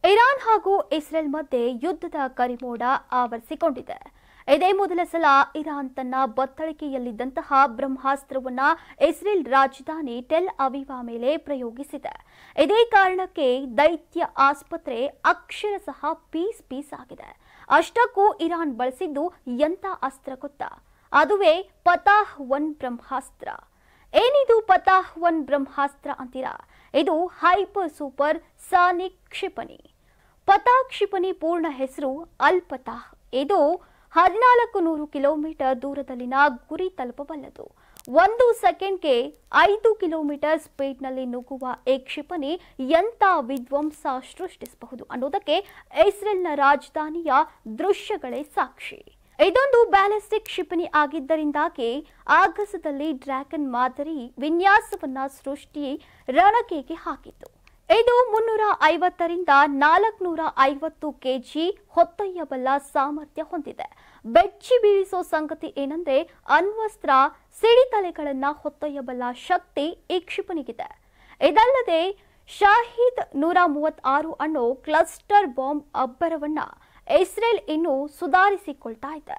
Iran ಹಾಗೂ Israel ಮಧ್ಯೆ ಯುದ್ಧದ ಕರಿಮೋಡ ಆವರಿಸಿಕೊಂಡಿದೆ. ಇದೇ ಮೊದಲ ಸಲ ಇರಾನ್ ತನ್ನ ಬತ್ತಳಿಕೆಯಲ್ಲಿದ್ದಂತಹ ಬ್ರಹ್ಮಾಸ್ತ್ರವನ್ನ ಇಸ್ರೇಲ್ ರಾಜಧಾನಿ ಟೆಲ್ ಅವೀವ್ ಮೇಲೆ ಪ್ರಯೋಗಿಸಿದೆ. ಇದೇ ಕಾರಣಕ್ಕೆ ದೈತ್ಯ ಆಸ್ಪತ್ರೆ ಅಕ್ಷರಶಃ ಪೀಸ್ ಆಗಿದೆ. ಅಷ್ಟಕ್ಕೂ ಇರಾನ್ ಬಳಸಿದ್ದು ಎಂಥ ಅಸ್ತ್ರ ಗೊತ್ತಾ? ಅದುವೇ ಫತಾಹ್ 1 ಬ್ರಹ್ಮಾಸ್ತ್ರ. ಏನಿದು ಫತಾಹ್ 1 ಬ್ರಹ್ಮಾಸ್ತ್ರ ಅಂತೀರಾ? ಇದು ಹೈಪರ್ ಸೂಪರ್ ಸಾನಿಕ್ ಕ್ಷಿಪಣಿ. ಫತಾಹ್ ಕ್ಷಿಪಣಿ ಪೂರ್ಣ ಹೆಸರು ಅಲ್ ಫತಾಹ್. ಇದು 1400 ಕಿಲೋಮೀಟರ್ ದೂರದಲ್ಲಿನ ಗುರಿ ತಲುಪಬಲ್ಲದು. 1 ಸೆಕೆಂಡ್ಗೆ 5 ಕಿಲೋಮೀಟರ್ ಸ್ಪೀಡ್ನಲ್ಲಿ ನುಗ್ಗುವ ಈ ಕ್ಷಿಪಣಿ ಎಂಥ ವಿಧ್ವಂಸ ಸೃಷ್ಟಿಸಬಹುದು ಅನ್ನೋದಕ್ಕೆ ಇಸ್ರೇಲ್ನ ರಾಜಧಾನಿಯ ದೃಶ್ಯಗಳೇ ಸಾಕ್ಷಿ. ಇದೊಂದು ಬ್ಯಾಲಿಸ್ಟಿಕ್ ಕ್ಷಿಪಣಿ ಆಗಿದ್ದರಿಂದಾಗಿ ಆಗಸದಲ್ಲಿ ಡ್ರ್ಯಾಗನ್ ಮಾದರಿ ವಿನ್ಯಾಸವನ್ನ ಸೃಷ್ಟಿ ರಣಕೇಗೆ ಹಾಕಿತ್ತು. ಇದು 350ರಿಂದ 450 ಕೆಜಿ ಹೊತ್ತೊಯ್ಯಬಲ್ಲ ಸಾಮರ್ಥ್ಯ ಹೊಂದಿದೆ. ಬೆಚ್ಚಿ ಬೀಳಿಸೋ ಸಂಗತಿ ಏನಂದ್ರೆ ಅಣ್ವಸ್ತ್ರ ಸಿಡಿತಲೆಗಳನ್ನ ಹೊತ್ತೊಯ್ಯಬಲ್ಲ ಶಕ್ತಿ ಈ ಕ್ಷಿಪಣಿಗಿದೆ. ಇದಲ್ಲದೆ ಶಾಹಿದ್ 136 ಅನ್ನೋ ಕ್ಲಸ್ಟರ್ ಬಾಂಬ್ ಅಬ್ಬರವನ್ನ ಇಸ್ರೇಲ್ ಇನ್ನೂ ಸುಧಾರಿಸಿಕೊಳ್ತಾ ಇದೆ.